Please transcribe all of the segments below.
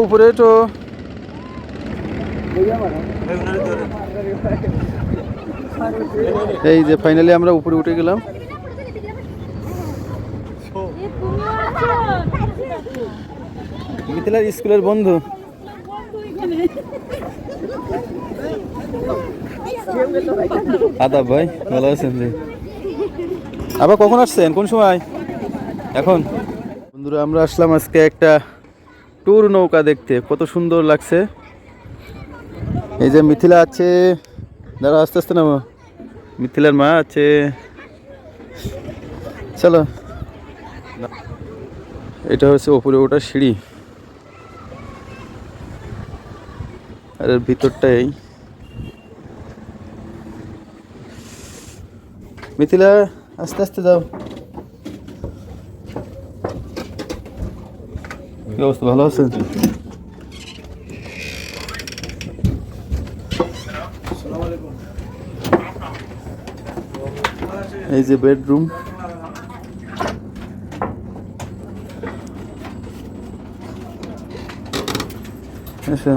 উপরে তো এই যে ফাইনালি আমরা উপরে উঠে গেলাম। মিথিলার স্কুলের বন্ধু। আদাব ভাই, ভালো আছেন? আবার কখন আসছেন, কোন সময়? এখন বন্ধুরা আমরা আসলাম আজকে একটা ট্যুর নৌকা দেখতে, কত সুন্দর লাগছে। এই যে মিথিলা আছে, দাঁড়া আস্তে আস্তে নামো। মিথিলার মা আছে, চলো। এটা হচ্ছে ওপরে ওটা সিঁড়ি, আর এর ভিতরটাই। মিথিলা আস্তে আস্তে যাও। কি অবস্থা, ভালো আছেন? এই যে বেডরুম, আচ্ছা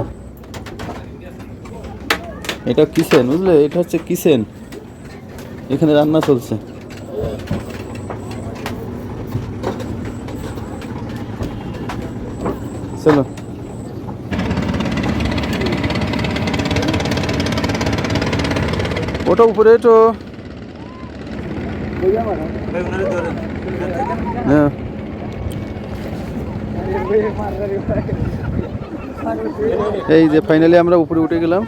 এটা কিচেন, বুঝলে? এটা হচ্ছে কিচেন, এখানে রান্না চলছে। চলো ওটা উপরে তো এই যে ফাইনালি আমরা উপরে উঠে গেলাম।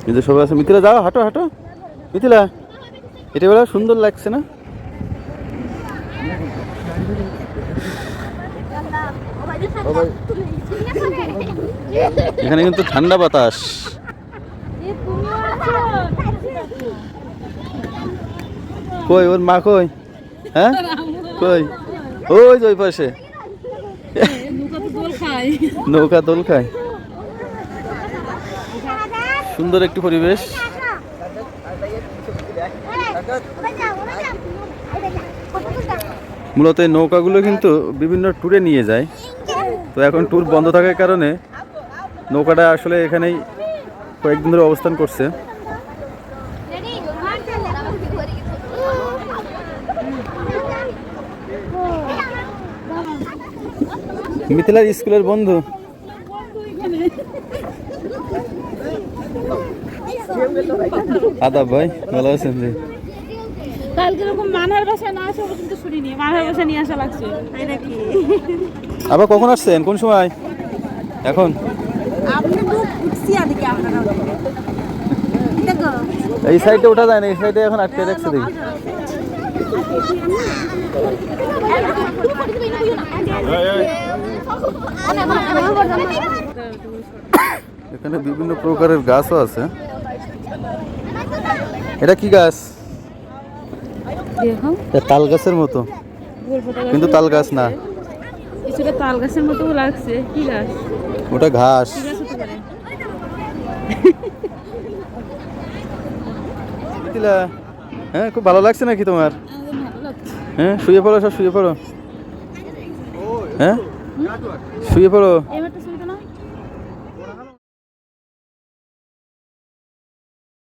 এই যে সবাই আছে। মিথিলা যাও, হাঁটো হাঁটো। মিথিলা, এটা বেলা সুন্দর লাগছে না? এখানে কিন্তু ঠান্ডা বাতাস। কই ওর মা কই? হ্যাঁ কই? ওই যে ওই পাশে নৌকা দোল খায়। সুন্দর একটি পরিবেশ। মূলত এই নৌকাগুলো কিন্তু বিভিন্ন ট্যুরে নিয়ে যায়, তো এখন ট্যুর বন্ধ থাকার কারণে নৌকাটা আসলে এখানেই কয়েকদিন ধরে অবস্থান করছে। মিথিলার স্কুলের বন্ধু। আদাব ভাই, ভালো আছেন? কালকে এরকম মানার বাসায় না আসা পর্যন্ত শুনিনি, মানার বাসায় নিয়ে আসা লাগছে, তাই নাকি? আবার কখন আসছেন, কোন সময়? এখন আপনি তো কুচিয়া দিকে আপনারা দেখো এই সাইডে ওঠা যায় না, এই সাইডে এখন আটকে রাখছে দেখি। এখানে বিভিন্ন প্রকারের গাছও আছে। এটা কি গাছ? তাল গাছের মতো, কিন্তু তাল গাছ না। কিছুটা তাল গাছের মতো লাগছে। কি গাছ ওটা? ঘাস। হ্যাঁ, খুব ভালো লাগছে নাকি তোমার? হ্যাঁ, শুয়ে পড়ো, সব শুয়ে পড়ো। হ্যাঁ শুয়ে পড়ো।